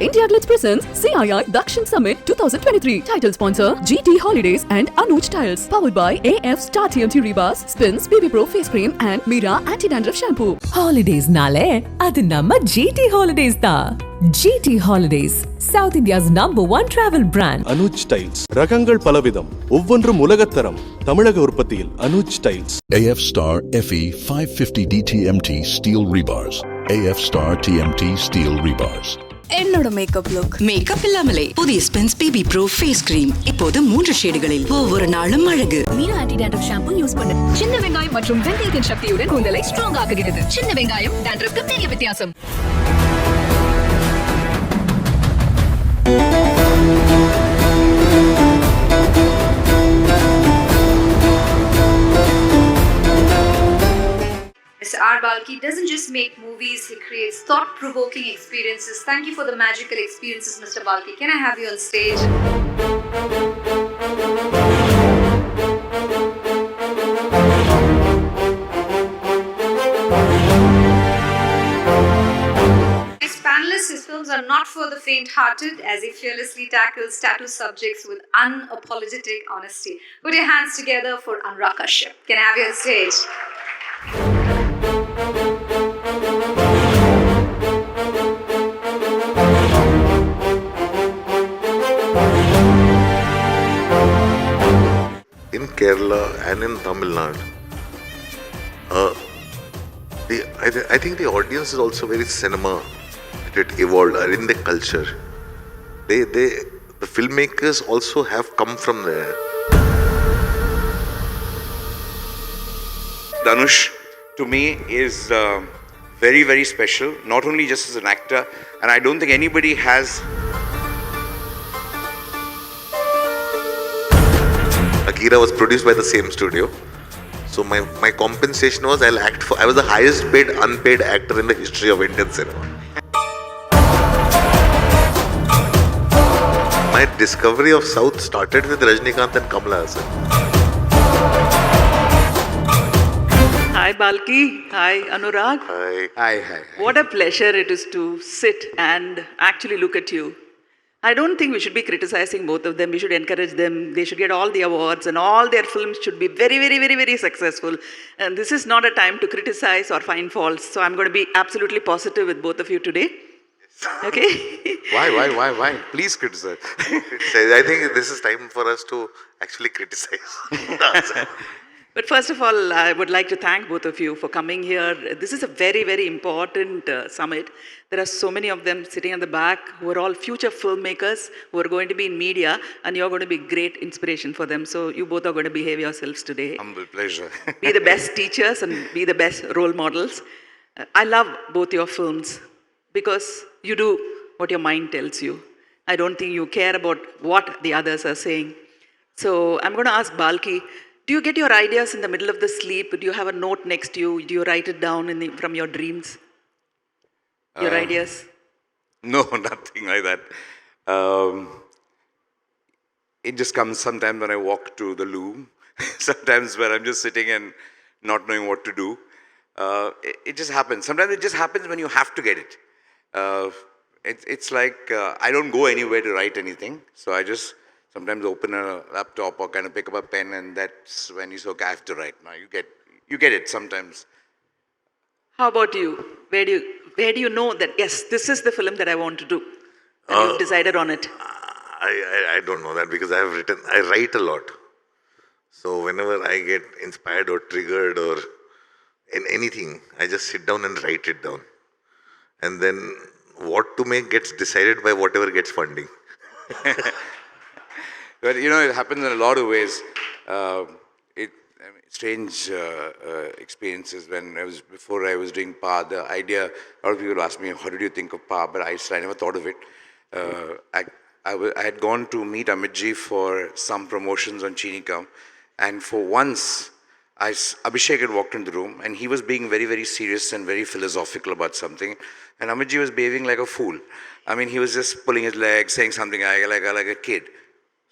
IndiaGlitz presents CII Dakshin Summit 2023. Title sponsor GT Holidays and ANUJ Tiles. Powered by AF Star TMT Rebars, Spins, BB Pro Face Cream and Mira Anti-Dandruff Shampoo. Holidays nale, adu namma GT Holidays da. GT Holidays, South India's #1 travel brand. ANUJ Tiles. ரகங்கள் பலவிதம். ஒவ்வொன்றும் உலகத்தரம். தமிழக உற்பத்தியில் ANUJ Tiles. AF Star FE 550 DTMT steel rebars. AF Star TMT steel rebars. என்னோட makeup இல்லாமலே புதிய Spinz baby pro face cream இப்போது 3 ஷேடுகளில் ஒவ்வொரு நாளும் அழகு. Meera anti dandruff shampoo use பண்ணு. சின்ன வெங்காயம் மற்றும் வெந்தயத்தின் சக்தியுடன் கூந்தலை ஸ்ட்ராங் ஆக்குகிறது. சின்ன வெங்காயம் டேண்ட்ரஃப்க்கு பெரிய வித்தியாசம். Mr. R. Balki doesn't just make movies, he creates thought-provoking experiences. Thank you for the magical experiences, Mr. Balki. Can I have you on stage? His panelists, his films are not for the faint-hearted as he fearlessly tackles tattoo subjects with unapologetic honesty. Put your hands together for Anurag Kashyap. Can I have you on stage? In Kerala and in Tamil Nadu, I think the audience is also very cinema. It evolved in the culture. The filmmakers also have come from there. Dhanush, to me, is very, very special. Not only just as an actor, and I don't think anybody has. Akira was produced by the same studio. So my compensation was I was the highest paid unpaid actor in the history of Indian cinema. My discovery of South started with Rajinikanth and Kamala Hassan. Hi Balki, hi Anurag. Hi. What a pleasure it is to sit and actually look at you. I don't think we should be criticizing both of them. We should encourage them. They should get all the awards and all their films should be very, very, very, very successful. And this is not a time to criticize or find faults. So I'm going to be absolutely positive with both of you today. Okay? Why? Please criticize. I think this is time for us to actually criticize. But first of all, I would like to thank both of you for coming here. This is a very, very important summit. There are so many of them sitting at the back who are all future filmmakers who are going to be in media, and you're going to be great inspiration for them. So you both are going to behave yourselves today. Humble pleasure. Be the best teachers and be the best role models. I love both your films because you do what your mind tells you. I don't think you care about what the others are saying. So I'm going to ask Balki, do you get your ideas in the middle of the sleep? Do you have a note next to you? Do you write it down from your dreams? Your ideas? No, nothing like that. It just comes sometimes when I walk to the loo. Sometimes when I'm just sitting and not knowing what to do. It just happens. Sometimes it just happens when you have to get it. It's like I don't go anywhere to write anything. So I just sometimes open a laptop or kind of pick up a pen, and that's when you say, okay, I have to write. Now you get it sometimes. How about you? Where do you know that, yes, this is the film that I want to do? And you've decided on it? I don't know that because I write a lot. So whenever I get inspired or triggered or in anything, I just sit down and write it down. And then what to make gets decided by whatever gets funding. But it happens in a lot of ways. Strange experiences before I was doing Pa, the idea, a lot of people ask me, how did you think of Pa? But I never thought of it. I had gone to meet Amitji for some promotions on Chinikam, and for once, Abhishek had walked in the room, and he was being very, very serious and very philosophical about something, and Amitji was behaving like a fool. I mean, he was just pulling his leg, saying something like a kid.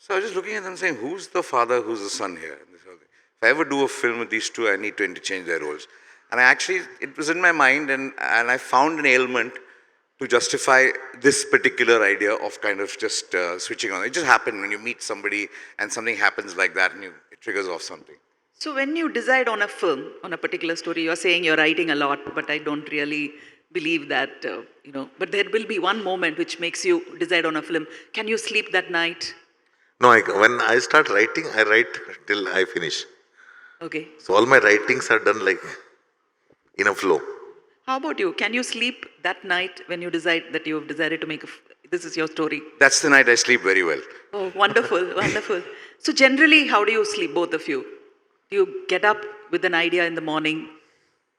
So I was just looking at them saying, who's the father, who's the son here? If I ever do a film with these two, I need to interchange their roles. And it was in my mind, and I found an ailment to justify this particular idea of kind of just switching on. It just happened when you meet somebody and something happens like that and it triggers off something. So when you decide on a film, on a particular story, you're saying you're writing a lot, but I don't really believe that, but there will be one moment which makes you decide on a film. Can you sleep that night? No, when I start writing, I write till I finish. Okay. So all my writings are done like in a flow. How about you? Can you sleep that night when you decide that you have decided to make this is your story? That's the night I sleep very well. Oh, wonderful, wonderful. So generally, how do you sleep, both of you? Do you get up with an idea in the morning,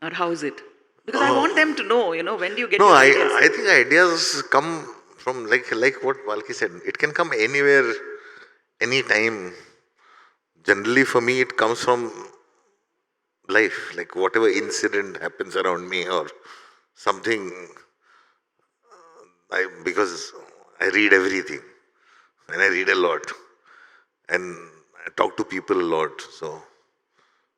or how is it? Because I want them to know, when do you get your ideas? I think ideas come from like what Balki said. It can come anywhere, anytime. Generally for me, it comes from life, like whatever incident happens around me or something. Because I read everything and I read a lot and I talk to people a lot. So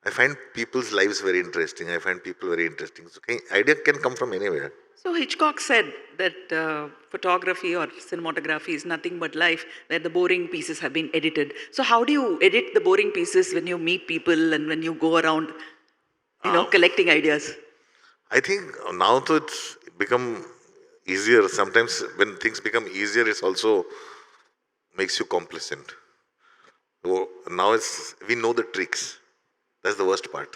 I find people's lives very interesting. I find people very interesting. So idea can come from anywhere. So Hitchcock said that photography or cinematography is nothing but life, where the boring pieces have been edited. So how do you edit the boring pieces when you meet people and when you go around, collecting ideas? I think now though it's become easier. Sometimes when things become easier, it also makes you complacent. So now we know the tricks. That's the worst part.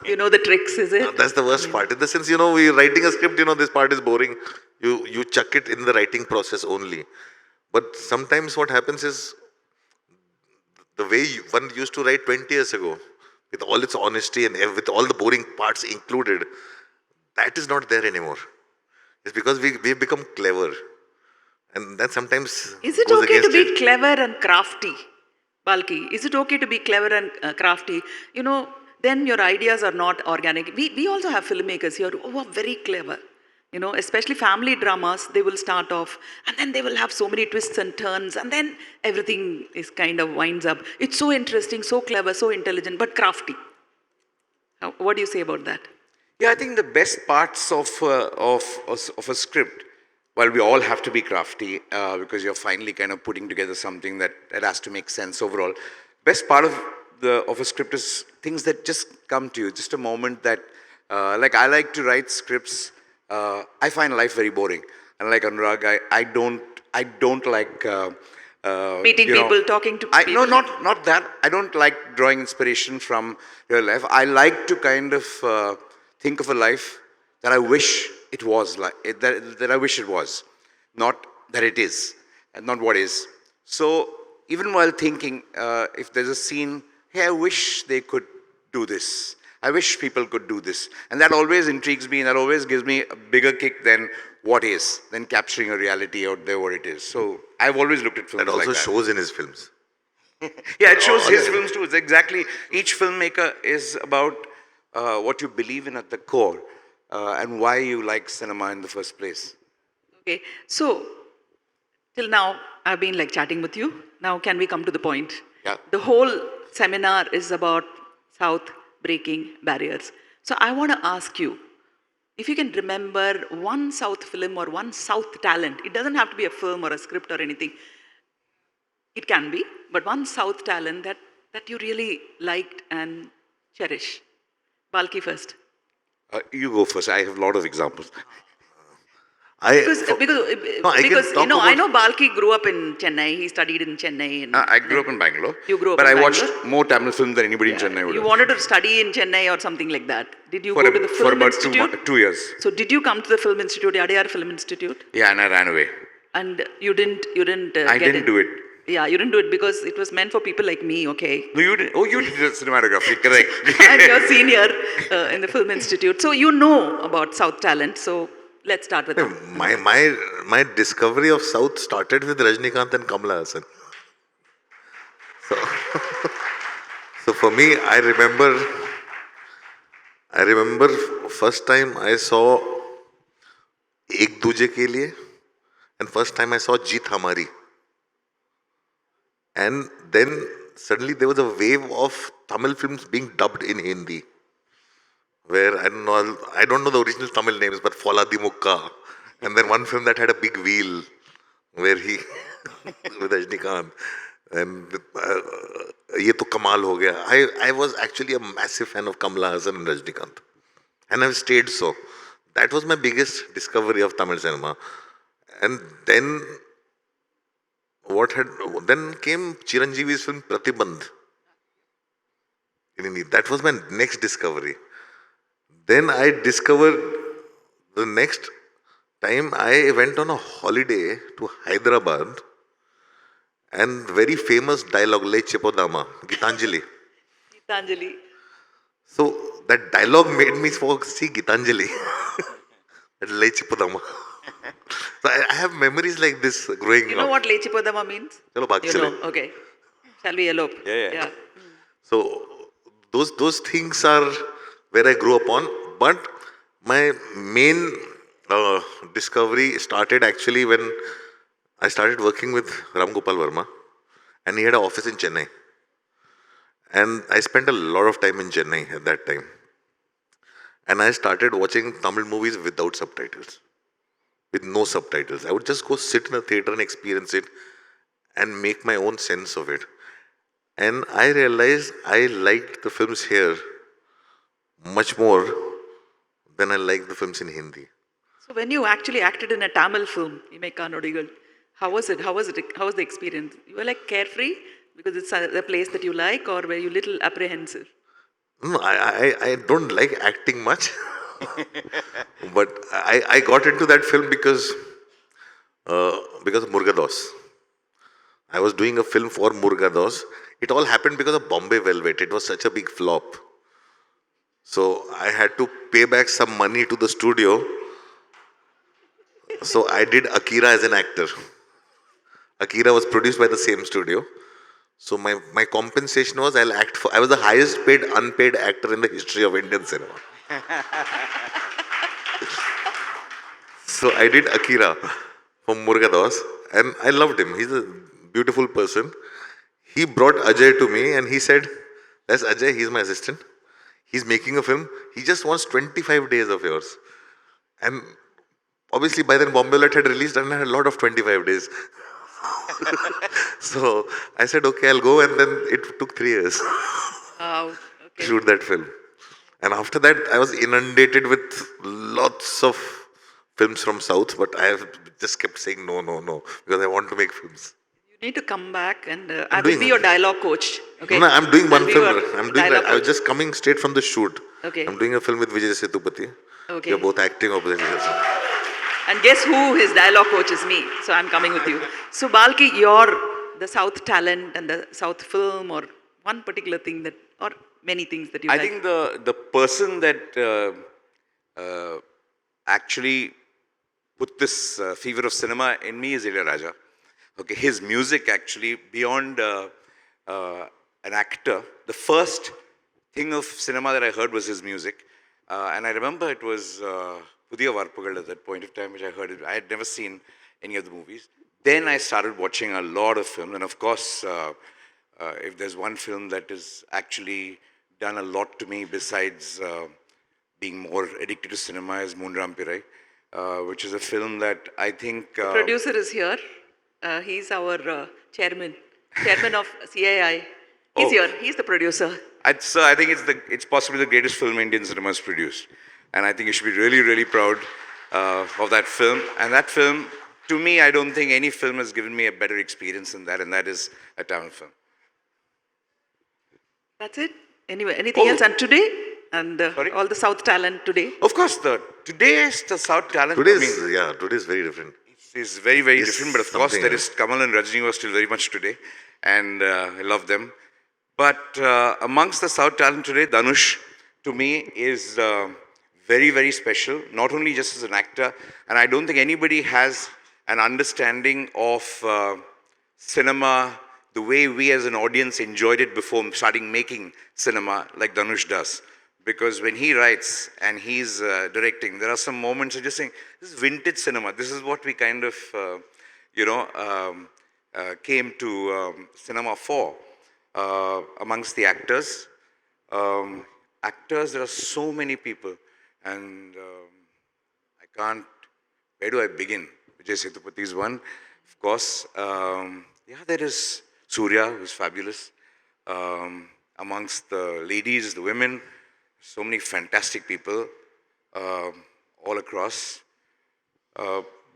You know the tricks, is it? That's the worst part. In the sense, we're writing a script, this part is boring. You chuck it in the writing process only. But sometimes what happens is, the way one used to write 20 years ago, with all its honesty and with all the boring parts included, that is not there anymore. It's because we've become clever. And that sometimes Is it okay to be clever and crafty? Balki, is it okay to be clever and crafty? Then your ideas are not organic. We also have filmmakers here who are very clever. Especially family dramas, they will start off and then they will have so many twists and turns and then everything is kind of winds up. It's so interesting, so clever, so intelligent, but crafty. What do you say about that? Yeah, I think the best parts of a script, while we all have to be crafty because you're finally kind of putting together something that has to make sense overall. Best part of a script is things that just come to you, just a moment that, like I like to write scripts. I find life very boring, and like Anurag, I don't like meeting people, talking to people. No, not that. I don't like drawing inspiration from real life. I like to kind of think of a life that I wish it was like that I wish it was, not that it is, and not what is. So even while thinking, if there's a scene, hey, I wish they could do this. I wish people could do this. And that always intrigues me, and that always gives me a bigger kick than what is, than capturing a reality out there, what it is. So I've always looked at films like that. That also shows in his films. Yeah, it shows his films too. It's exactly, each filmmaker is about what you believe in at the core and why you like cinema in the first place. Okay, so till now, I've been like chatting with you. Now can we come to the point? Yeah. The whole seminar is about South breaking barriers. So I want to ask you, if you can remember one South film or one South talent, it doesn't have to be a film or a script or anything. It can be, but one South talent that you really liked and cherish. Balki first. You go first. I have a lot of examples. Because I know Balki grew up in Chennai. He studied in Chennai. And I grew up in Bangalore. You grew up but in I Bangalore? watched more Tamil films than anybody in Chennai would You have. wanted to study in Chennai or something like that. Did you go to the Film Institute? For about 2 years. So did you come to the Film Institute, Adyar Film Institute? Yeah, and I ran away. And you didn't I didn't do it. Yeah, you didn't do it because it was meant for people like me, okay? No, you didn't. Oh, you did cinematography, correct. I'm your senior in the Film Institute. So you know about South talent. So let's start with that. My discovery of South started with Rajnikant and Kamala Hassan. So for me, I remember first time I saw Ek Duje Ke Liye, and first time I saw Jeet Hamari. And then suddenly there was a wave of Tamil films being dubbed in Hindi, where I don't know the original Tamil names, but Fola Di Mukka And then one film that had a big wheel where he, with Rajnikant, and Ye To Kamal Ho Gaya. I was actually a massive fan of Kamala Hassan and Rajnikant. And I've stayed so. That was my biggest discovery of Tamil cinema. And then then came Chiranjeevi's film Pratibandh. That was my next discovery. Then I discovered the next time I went on a holiday to Hyderabad, and very famous dialogue, Le Chipodama, Gitanjali. Gitanjali. So that dialogue made me see Gitanjali. Le Chipodama. So I have memories like this growing up. You know what Le Chipodama means? You know, okay. Shall we elope? Yeah. So those things are where I grew up on. But my main discovery started actually when I started working with Ram Gopal Verma, and he had an office in Chennai. And I spent a lot of time in Chennai at that time. And I started watching Tamil movies without subtitles, with no subtitles. I would just go sit in a theater and experience it and make my own sense of it. And I realized I liked the films here much more than I liked the films in Hindi. So when you actually acted in a Tamil film, Imekka Nodigal, how was it? How was the experience? You were like carefree because it's a place that you like, or were you little apprehensive? No, I don't like acting much. But I got into that film because of Murga Das. I was doing a film for Murga Das. It all happened because of Bombay Velvet. It was such a big flop. So I had to pay back some money to the studio. So I did Akira as an actor. Akira was produced by the same studio. So my compensation was I was the highest paid unpaid actor in the history of Indian cinema. So I did Akira from Murga Das, and I loved him. He's a beautiful person. He brought Ajay to me and he said, "That's Ajay, he's my assistant. He's making a film. He just wants 25 days of yours." And obviously by then Bombay Velvet had released and I had a lot of 25 days. So I said, okay, I'll go, and then it took 3 years to shoot that film. And after that, I was inundated with lots of films from South, but I just kept saying no, because I want to make films. You need to come back, and I will be your dialogue coach. Okay? No, I'm doing one film. I was just coming straight from the shoot. Okay. I'm doing a film with Vijay Sethupathi. Okay. We're both acting opposite each other. And guess who his dialogue coach is? Me. So I'm coming with you. So Balki, you're the South talent and the South film, or one particular thing that, or many things that you like? I think the person that actually put this fever of cinema in me is Raja. Okay, his music actually, beyond an actor, the first thing of cinema that I heard was his music. And I remember it was Pudhiya Varpugal at that point of time, which I heard it. I had never seen any of the movies. Then I started watching a lot of films. And of course, if there's one film that has actually done a lot to me besides being more addicted to cinema is Moonram Pirai, which is a film that I think... the producer is here. He's our chairman of CII. He's here. He's the producer. So I think it's possibly the greatest film Indian cinema has produced. And I think you should be really, really proud of that film. And that film, to me, I don't think any film has given me a better experience than that, and that is a Tamil film. That's it? Anyway, anything else? And today? And all the South talent today? Of course, today's the South talent. Today is very different. It's very, very different. But of course, there is Kamal and Rajini was still very much today. And I love them. But amongst the South talent today, Dhanush, to me, is very, very special. Not only just as an actor, and I don't think anybody has an understanding of cinema the way we as an audience enjoyed it before starting making cinema like Dhanush does. Because when he writes and he's directing, there are some moments of just saying, this is vintage cinema. This is what we kind of, came to cinema for. Amongst the actors. There are so many people, and I can't where do I begin? Vijay Sethupathi is one, of course. There is Surya, who's fabulous. Amongst the ladies, the women, so many fantastic people all across.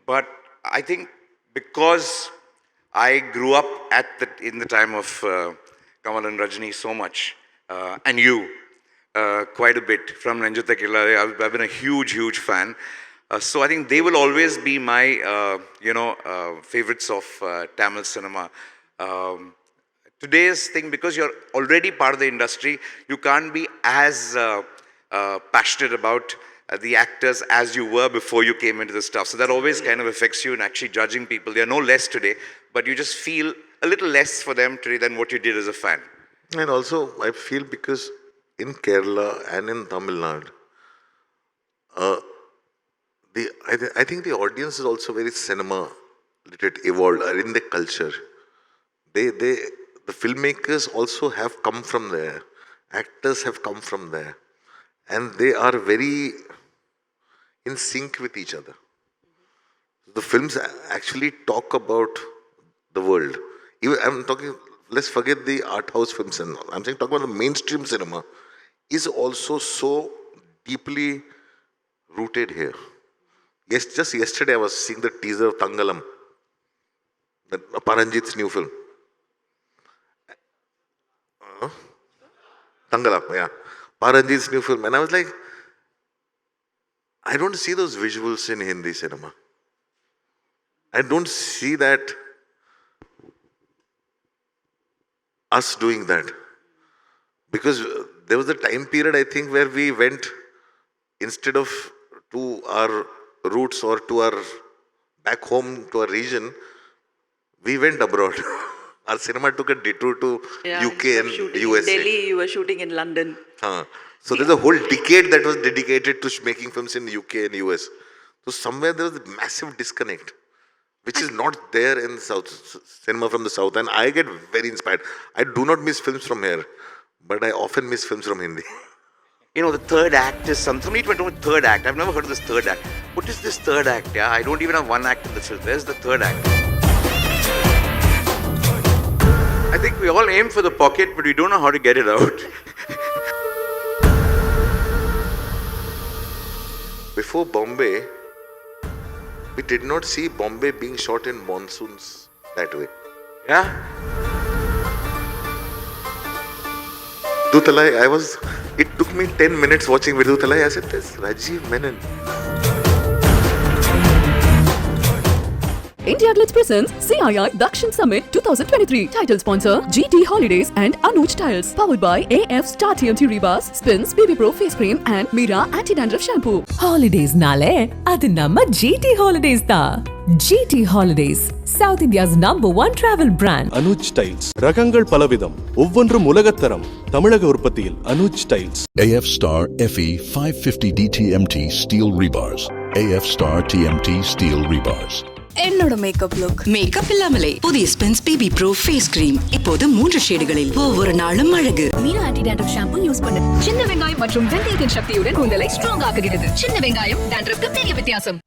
But I think because I grew up in the time of Kamal and Rajni so much, and you quite a bit from Ranjita Killa, I've been a huge fan. So I think they will always be my, favorites of Tamil cinema. Today's thing, because you're already part of the industry, you can't be as passionate about the actors as you were before you came into the stuff. So that always kind of affects you in actually judging people. They are no less today, but you just feel a little less for them today than what you did as a fan. And also, I feel because in Kerala and in Tamil Nadu, I think the audience is also very cinema literate, evolved in the culture. The filmmakers also have come from there. Actors have come from there. And they are very in sync with each other. The films actually talk about the world. Even I'm talking, let's forget the art house films and all. I'm saying talk about the mainstream cinema is also so deeply rooted here. Yes, just yesterday I was seeing the teaser of Thangalaan, Paranjit's new film. Thangalaan, yeah. Paranjit's new film. And I was like, I don't see those visuals in Hindi cinema. I don't see that us doing that. Because there was a time period, I think, where we went, instead of to our roots or to our back home, to our region, we went abroad. Our cinema took a detour to UK and USA. In Delhi, you were shooting in London. So there's a whole decade that was dedicated to making films in UK and US. So somewhere there was a massive disconnect, which is not there in South cinema from the South. And I get very inspired. I do not miss films from here, but I often miss films from Hindi. You know, the third act is somebody went on third act. I've never heard of this third act. What is this third act? Yeah, I don't even have one act in the film. There's the third act. I think we all aim for the pocket, but we don't know how to get it out. Before Bombay, we did not see Bombay being shot in monsoons that way. Yeah? Viduthalai, it took me 10 minutes watching Viduthalai. I said, this Rajiv Menon. IndiaGlitz presents CII Dakshin Summit 2023. Title sponsor GT Holidays and ANUJ Tiles. Powered by AF Star TMT Rebars, Spins, BB Pro Face Cream and Mira Anti-Dandruff Shampoo. Holidays nale, adu namma GT Holidays da. GT Holidays, South India's #1 travel brand. ANUJ Tiles. ரகங்கள் பலவிதம் ஒவ்வொன்றும் உலகத்தரம் தமிழக உற்பத்தியில் ANUJ Tiles. AF Star FE 550 DTMT steel rebars. AF Star TMT steel rebars. என்னோட makeup இல்லாமலே புதிய Spinz baby pro face cream இப்போது 3 ஷேடுகளில் ஒவ்வொரு நாளும் அழகு. Meera anti dandruff shampoo use பண்ணு. சின்ன வெங்காயம் மற்றும் வெந்தயத்தின் சக்தியுடன் கூந்தலை ஸ்ட்ராங் ஆக்குகிறது. சின்ன வெங்காயம் டேண்ட்ரஃப்க்கு பெரிய வித்தியாசம்.